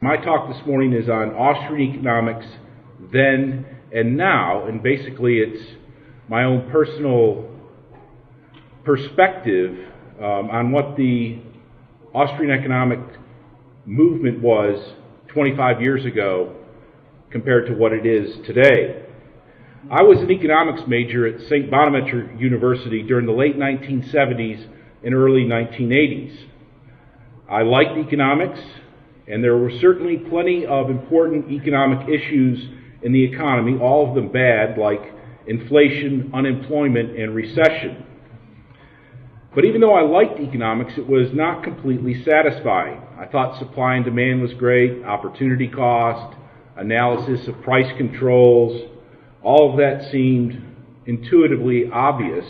My talk this morning is on Austrian economics then and now, and basically it's my own personal perspective on what the Austrian economic movement was 25 years ago compared to what it is today. I was an economics major at St. Bonaventure University during the late 1970s and early 1980s. I liked economics, and there were certainly plenty of important economic issues in the economy, all of them bad, like inflation, unemployment, and recession. But even though I liked economics, it was not completely satisfying. I thought supply and demand was great, opportunity cost, analysis of price controls, all of that seemed intuitively obvious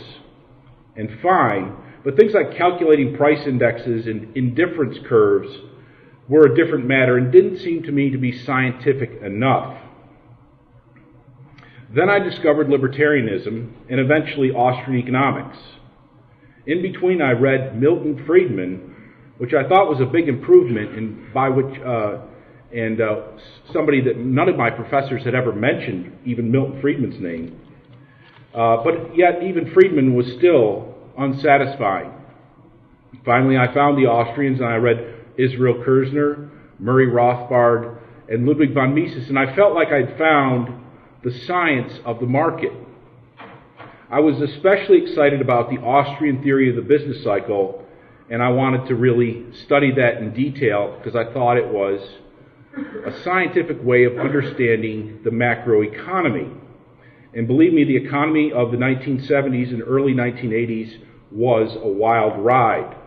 and fine, but things like calculating price indexes and indifference curves were a different matter and didn't seem to me to be scientific enough. Then I discovered libertarianism and eventually Austrian economics. In between, I read Milton Friedman, which I thought was a big improvement, and somebody that none of my professors had ever mentioned, even Milton Friedman's name. But yet, even Friedman was still unsatisfying. Finally, I found the Austrians, and I read Israel Kirzner, Murray Rothbard, and Ludwig von Mises, and I felt like I'd found the science of the market. I was especially excited about the Austrian theory of the business cycle, and I wanted to really study that in detail because I thought it was a scientific way of understanding the macroeconomy. And believe me, the economy of the 1970s and early 1980s was a wild ride.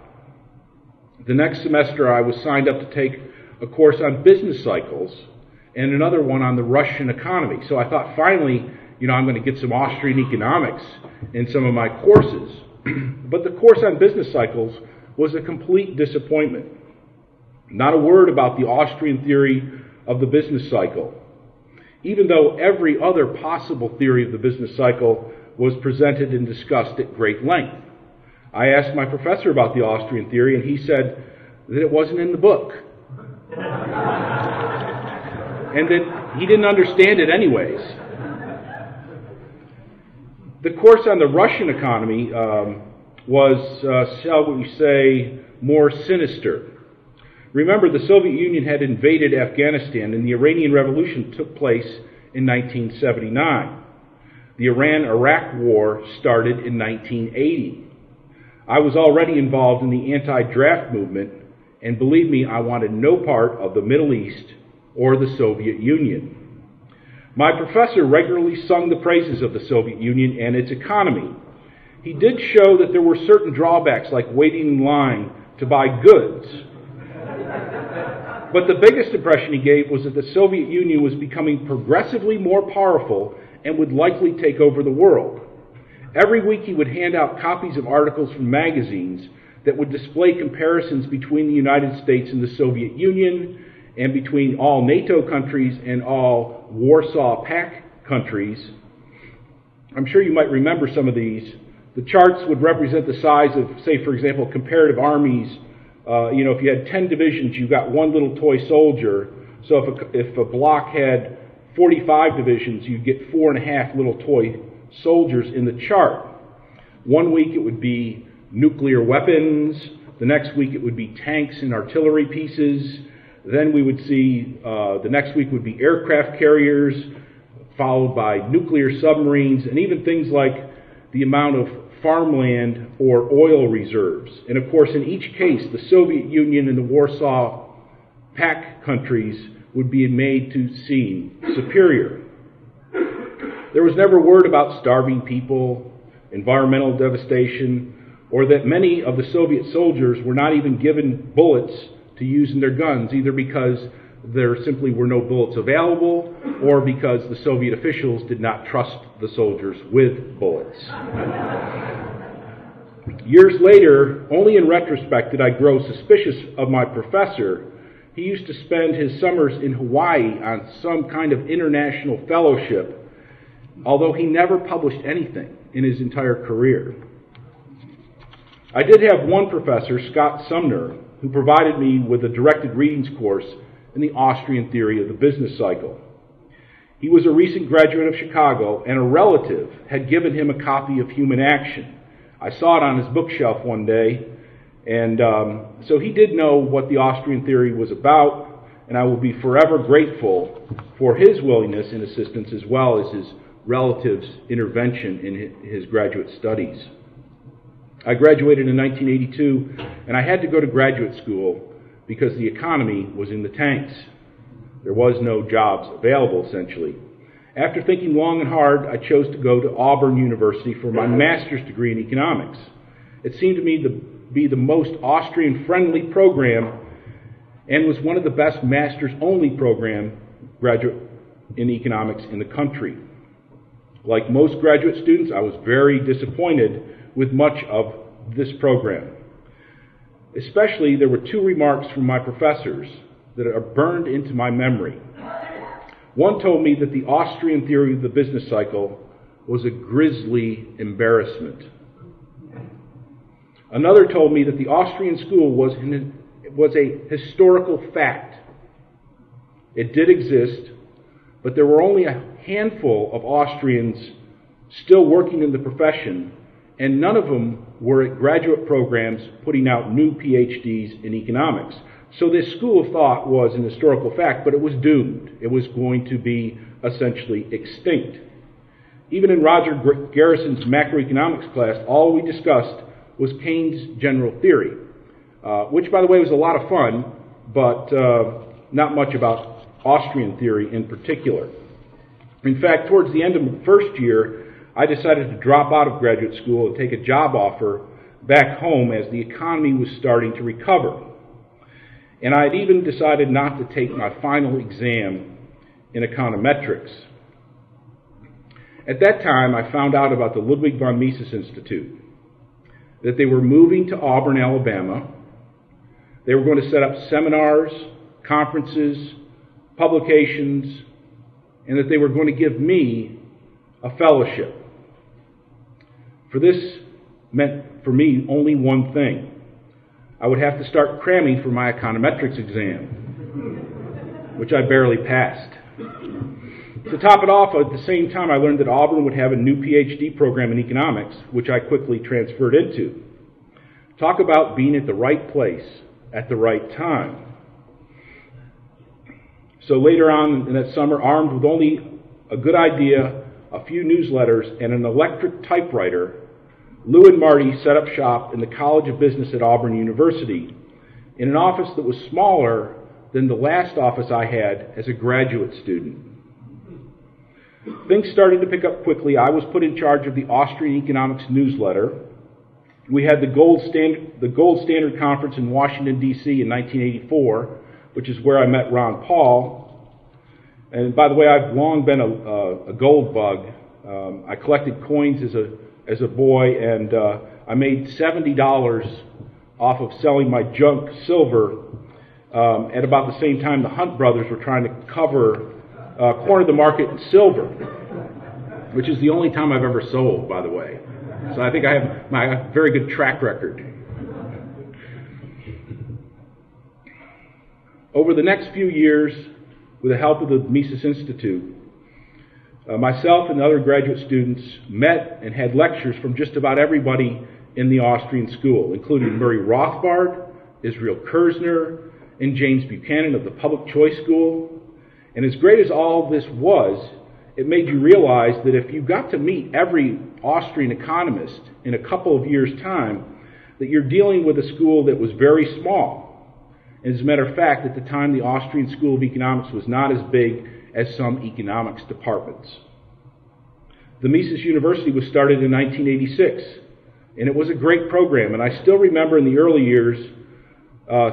The next semester, I was signed up to take a course on business cycles and another one on the Russian economy. So I thought, finally, I'm going to get some Austrian economics in some of my courses. But the course on business cycles was a complete disappointment. Not a word about the Austrian theory of the business cycle, even though every other possible theory of the business cycle was presented and discussed at great length. I asked my professor about the Austrian theory, and he said that it wasn't in the book. And that he didn't understand it anyways. The course on the Russian economy was, shall we say, more sinister. Remember, the Soviet Union had invaded Afghanistan, and the Iranian Revolution took place in 1979. The Iran-Iraq War started in 1980. I was already involved in the anti-draft movement, and believe me, I wanted no part of the Middle East or the Soviet Union. My professor regularly sung the praises of the Soviet Union and its economy. He did show that there were certain drawbacks, like waiting in line to buy goods. But the biggest impression he gave was that the Soviet Union was becoming progressively more powerful and would likely take over the world. Every week he would hand out copies of articles from magazines that would display comparisons between the United States and the Soviet Union, and between all NATO countries and all Warsaw Pact countries. I'm sure you might remember some of these. The charts would represent the size of, say, for example, comparative armies. If you had 10 divisions, you got one little toy soldier. So if a block had 45 divisions, you'd get 4.5 little toy soldiers in the chart. One week it would be nuclear weapons. The next week it would be tanks and artillery pieces. Then we would see, the next week would be aircraft carriers, followed by nuclear submarines, and even things like the amount of farmland or oil reserves. And of course, in each case, the Soviet Union and the Warsaw Pact countries would be made to seem superior. There was never word about starving people, environmental devastation, or that many of the Soviet soldiers were not even given bullets to use in their guns, either because there simply were no bullets available, or because the Soviet officials did not trust the soldiers with bullets. Years later, only in retrospect did I grow suspicious of my professor. He used to spend his summers in Hawaii on some kind of international fellowship, although he never published anything in his entire career. I did have one professor, Scott Sumner, who provided me with a directed readings course in the Austrian theory of the business cycle. He was a recent graduate of Chicago, and a relative had given him a copy of Human Action. I saw it on his bookshelf one day, and so he did know what the Austrian theory was about, and I will be forever grateful for his willingness and assistance as well as his relative's intervention in his graduate studies. I graduated in 1982, and I had to go to graduate school because the economy was in the tanks. There was no jobs available, essentially. After thinking long and hard, I chose to go to Auburn University for my master's degree in economics. It seemed to me to be the most Austrian-friendly program and was one of the best master's-only program graduate in economics in the country. Like most graduate students, I was very disappointed with much of this program. Especially, there were two remarks from my professors that are burned into my memory. One told me that the Austrian theory of the business cycle was a grisly embarrassment. Another told me that the Austrian school was a historical fact. It did exist, but there were only a handful of Austrians still working in the profession, and none of them were at graduate programs putting out new PhDs in economics. So this school of thought was an historical fact, but it was doomed. It was going to be essentially extinct. Even in Roger Garrison's macroeconomics class, all we discussed was Keynes' general theory, which, by the way, was a lot of fun, but not much about Austrian theory in particular. In fact, towards the end of the first year, I decided to drop out of graduate school and take a job offer back home as the economy was starting to recover. And I had even decided not to take my final exam in econometrics. At that time, I found out about the Ludwig von Mises Institute, that they were moving to Auburn, Alabama. They were going to set up seminars, conferences, publications, and that they were going to give me a fellowship. For this meant for me only one thing. I would have to start cramming for my econometrics exam, which I barely passed. To top it off, at the same time, I learned that Auburn would have a new PhD program in economics, which I quickly transferred into. Talk about being at the right place at the right time. So later on in that summer, armed with only a good idea, a few newsletters, and an electric typewriter, Lou and Marty set up shop in the College of Business at Auburn University in an office that was smaller than the last office I had as a graduate student. Things started to pick up quickly. I was put in charge of the Austrian Economics newsletter. We had the Gold Standard Conference in Washington, D.C. in 1984, which is where I met Ron Paul. And by the way, I've long been a gold bug. I collected coins as a boy, and I made $70 off of selling my junk silver at about the same time the Hunt brothers were trying to corner the market in silver, which is the only time I've ever sold, by the way. So I think I have a very good track record. Over the next few years, with the help of the Mises Institute, myself and other graduate students met and had lectures from just about everybody in the Austrian school, including Murray Rothbard, Israel Kirzner, and James Buchanan of the Public Choice School. And as great as all of this was, it made you realize that if you got to meet every Austrian economist in a couple of years' time, that you're dealing with a school that was very small. And as a matter of fact, at the time, the Austrian School of Economics was not as big as some economics departments. The Mises University was started in 1986, and it was a great program. And I still remember in the early years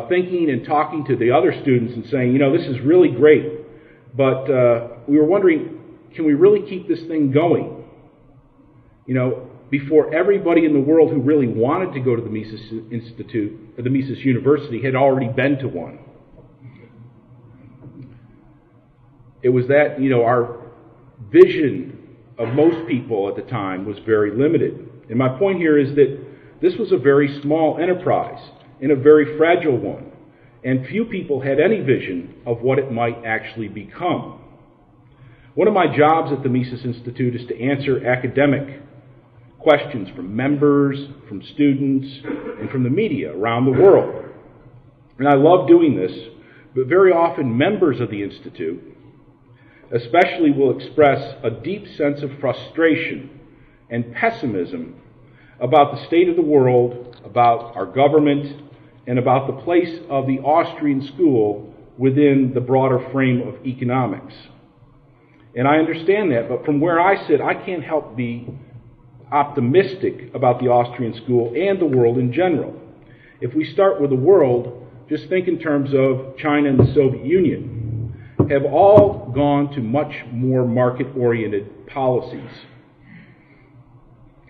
thinking and talking to the other students and saying, this is really great, but we were wondering, can we really keep this thing going? Before everybody in the world who really wanted to go to the Mises Institute, or the Mises University, had already been to one. It was that, our vision of most people at the time was very limited. And my point here is that this was a very small enterprise and a very fragile one. and few people had any vision of what it might actually become. One of my jobs at the Mises Institute is to answer academic questions from members, from students, and from the media around the world. And I love doing this, but very often members of the Institute especially will express a deep sense of frustration and pessimism about the state of the world, about our government, and about the place of the Austrian school within the broader frame of economics. And I understand that, but from where I sit, I can't help be optimistic about the Austrian school and the world in general. If we start with the world, just think in terms of China and the Soviet Union, have all gone to much more market-oriented policies.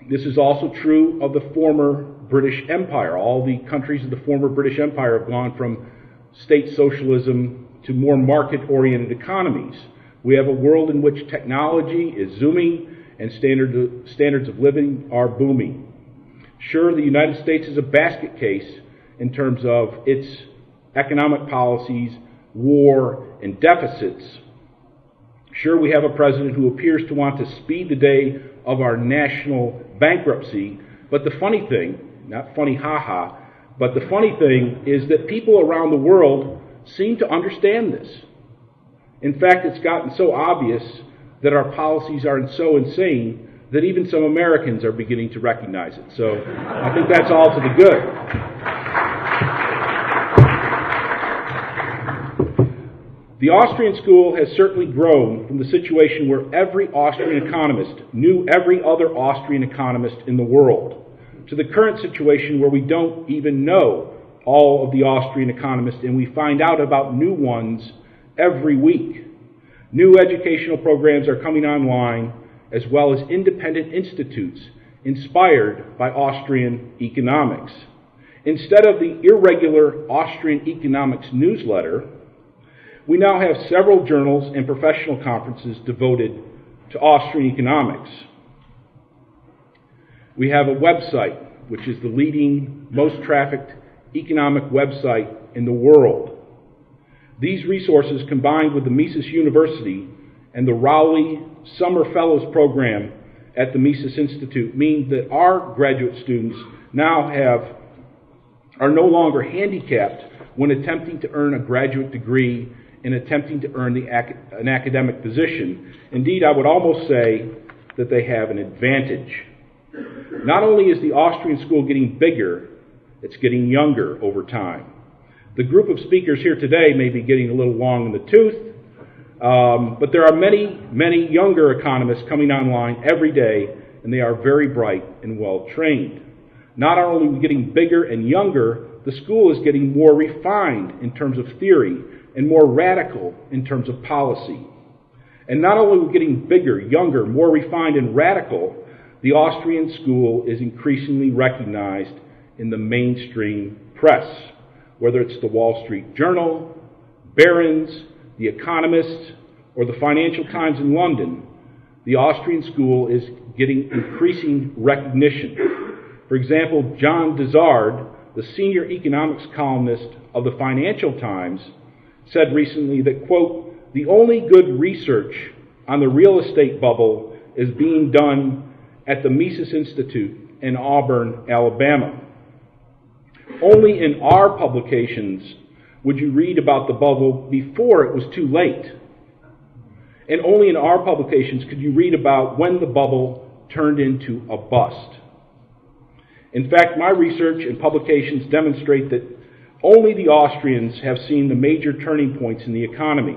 This is also true of the former British Empire. All the countries of the former British Empire have gone from state socialism to more market-oriented economies. We have a world in which technology is zooming and standards of living are booming. Sure, the United States is a basket case in terms of its economic policies, war, and deficits. Sure, we have a president who appears to want to speed the day of our national bankruptcy, but the funny thing, not funny ha-ha, but the funny thing is that people around the world seem to understand this. In fact, it's gotten so obvious that our policies are so insane that even some Americans are beginning to recognize it. So I think that's all to the good. The Austrian school has certainly grown from the situation where every Austrian economist knew every other Austrian economist in the world to the current situation where we don't even know all of the Austrian economists and we find out about new ones every week. New educational programs are coming online as well as independent institutes inspired by Austrian economics. Instead of the irregular Austrian economics newsletter, we now have several journals and professional conferences devoted to Austrian economics. We have a website, which is the leading, most trafficked economic website in the world. These resources, combined with the Mises University and the Rowley Summer Fellows Program at the Mises Institute, mean that our graduate students now are no longer handicapped when attempting to earn a graduate degree and attempting to earn an academic position. Indeed, I would almost say that they have an advantage. Not only is the Austrian school getting bigger, it's getting younger over time. The group of speakers here today may be getting a little long in the tooth, but there are many, many younger economists coming online every day, and they are very bright and well trained. Not only are we getting bigger and younger, the school is getting more refined in terms of theory and more radical in terms of policy. And not only are we getting bigger, younger, more refined and radical, the Austrian school is increasingly recognized in the mainstream press, whether it's the Wall Street Journal, Barron's, The Economist, or the Financial Times in London. The Austrian school is getting increasing recognition. For example, John Dizard, the senior economics columnist of the Financial Times, said recently that, quote, the only good research on the real estate bubble is being done at the Mises Institute in Auburn, Alabama. Only in our publications would you read about the bubble before it was too late. And only in our publications could you read about when the bubble turned into a bust. In fact, my research and publications demonstrate that only the Austrians have seen the major turning points in the economy.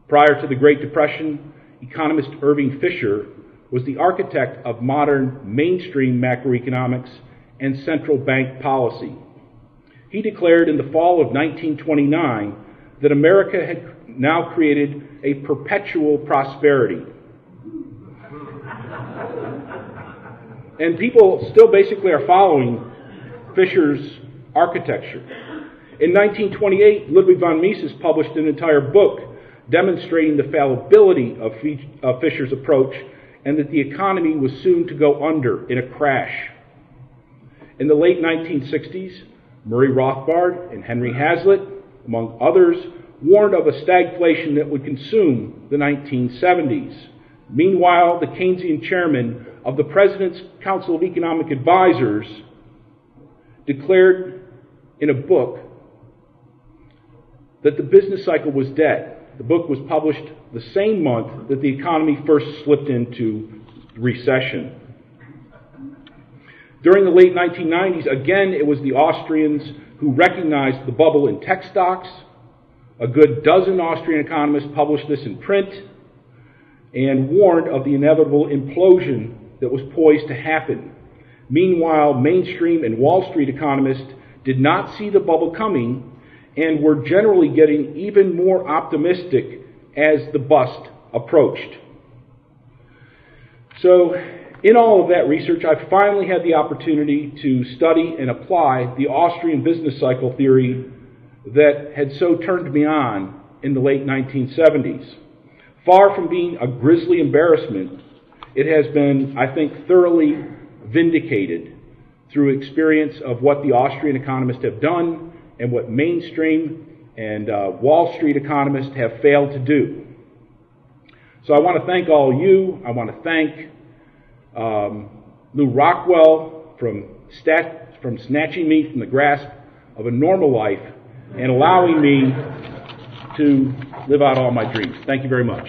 Prior to the Great Depression, economist Irving Fisher was the architect of modern mainstream macroeconomics and central bank policy. He declared in the fall of 1929 that America had now created a perpetual prosperity. And people still basically are following Fisher's architecture. In 1928, Ludwig von Mises published an entire book demonstrating the fallibility of Fisher's approach and that the economy was soon to go under in a crash. In the late 1960s, Murray Rothbard and Henry Hazlitt, among others, warned of a stagflation that would consume the 1970s. Meanwhile, the Keynesian chairman of the President's Council of Economic Advisors declared in a book that the business cycle was dead. The book was published the same month that the economy first slipped into recession. During the late 1990s, again, it was the Austrians who recognized the bubble in tech stocks. A good dozen Austrian economists published this in print and warned of the inevitable implosion that was poised to happen. Meanwhile, mainstream and Wall Street economists did not see the bubble coming and were generally getting even more optimistic as the bust approached. So, in all of that research, I finally had the opportunity to study and apply the Austrian business cycle theory that had so turned me on in the late 1970s. Far from being a grisly embarrassment, it has been, I think, thoroughly vindicated through experience of what the Austrian economists have done and what mainstream and Wall Street economists have failed to do. So I want to thank all of you. I want to thank Lou Rockwell from snatching me from the grasp of a normal life and allowing me to live out all my dreams. Thank you very much.